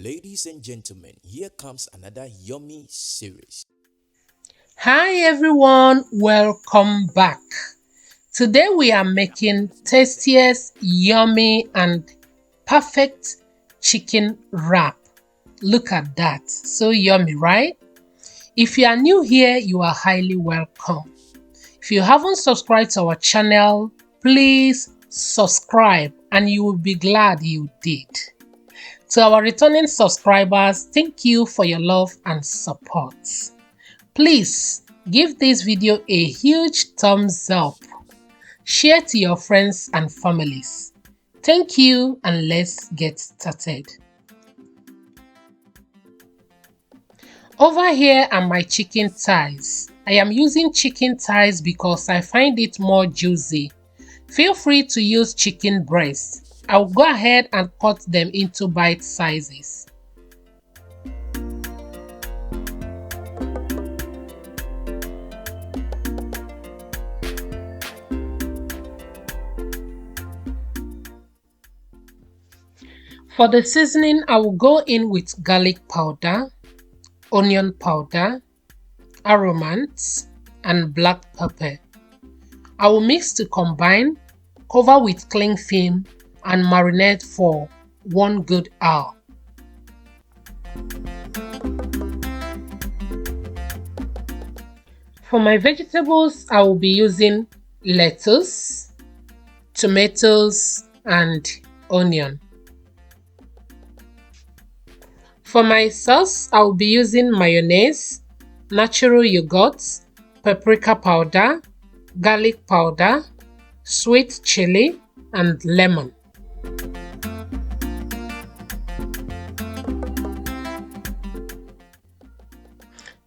Ladies and gentlemen, here comes another yummy series. Hi everyone, welcome back. Today we are making tastiest, yummy and perfect chicken wrap. Look at that, so yummy, right? If you are new here, you are highly welcome. If you haven't subscribed to our channel, please subscribe and you will be glad you did. To our returning subscribers, thank you for your love and support. Please give this video a huge thumbs up. Share to your friends and families. Thank you and let's get started. Over here are my chicken thighs. I am using chicken thighs because I find it more juicy. Feel free to use chicken breast. I'll go ahead and cut them into bite sizes. For the seasoning, I will go in with garlic powder, onion powder, Aromat, and black pepper. I will mix to combine, cover with cling film, and marinate for 1 good hour. For my vegetables, I will be using lettuce, tomatoes, and onion. For my sauce, I will be using mayonnaise, natural yogurt, paprika powder, garlic powder, sweet chili, and lemon.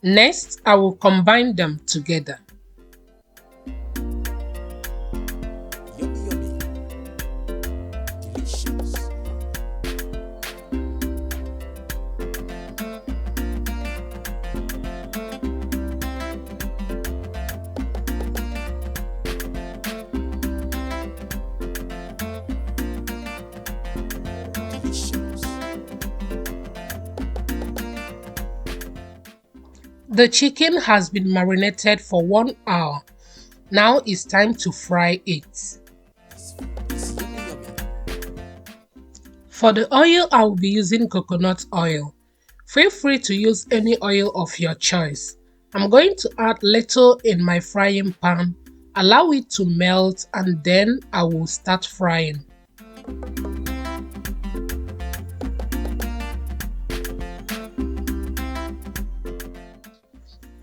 Next, I will combine them together. Yummy, yummy. Delicious. Delicious. The chicken has been marinated for 1 hour. Now it's time to fry it. It's yummy, yummy. For the oil, I will be using coconut oil. Feel free to use any oil of your choice. I'm going to add little in my frying pan, allow it to melt, and then I will start frying.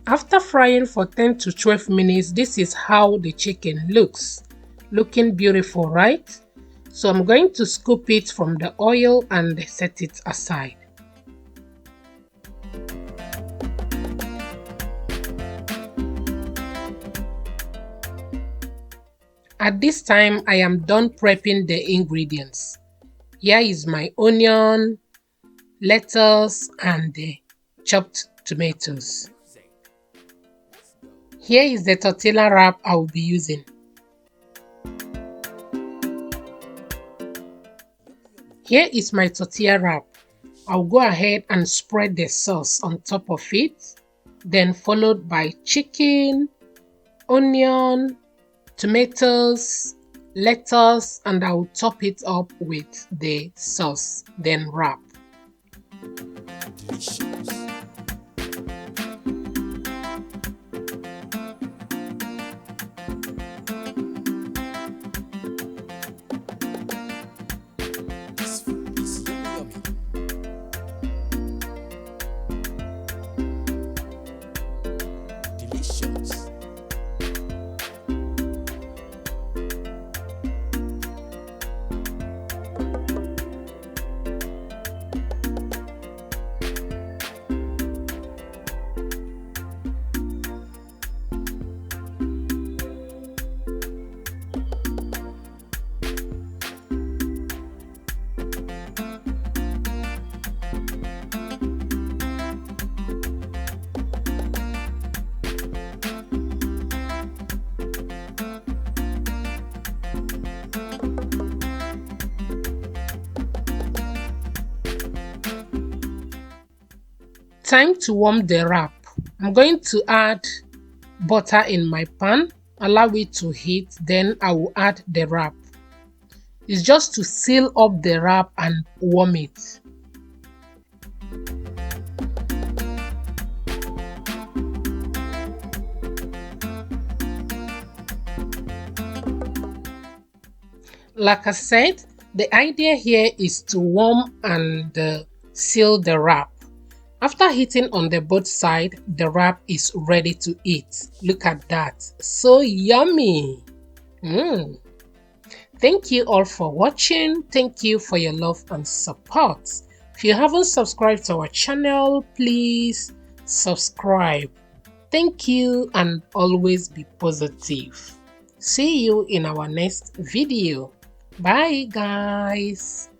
After frying for 10 to 12 minutes, this is how the chicken looks. Looking beautiful, right? So I'm going to scoop it from the oil and set it aside. At this time, I am done prepping the ingredients. Here is my onion, lettuce, and the chopped tomatoes. Here is the tortilla wrap I will be using. Here is my tortilla wrap. I'll go ahead and spread the sauce on top of it, then followed by chicken, onion, tomatoes, lettuce, and I'll top it up with the sauce, then wrap. Delicious. It's yummy, yummy. Delicious. time to warm the wrap. I'm going to add butter in my pan, allow it to heat, then I will add the wrap. It's just to seal up the wrap and warm it. Like I said, the idea here is to warm and seal the wrap. After heating on the both sides, the wrap is ready to eat. Look at that. So yummy. Thank you all for watching. Thank you for your love and support. If you haven't subscribed to our channel, please subscribe. Thank you and always be positive. See you in our next video. Bye guys.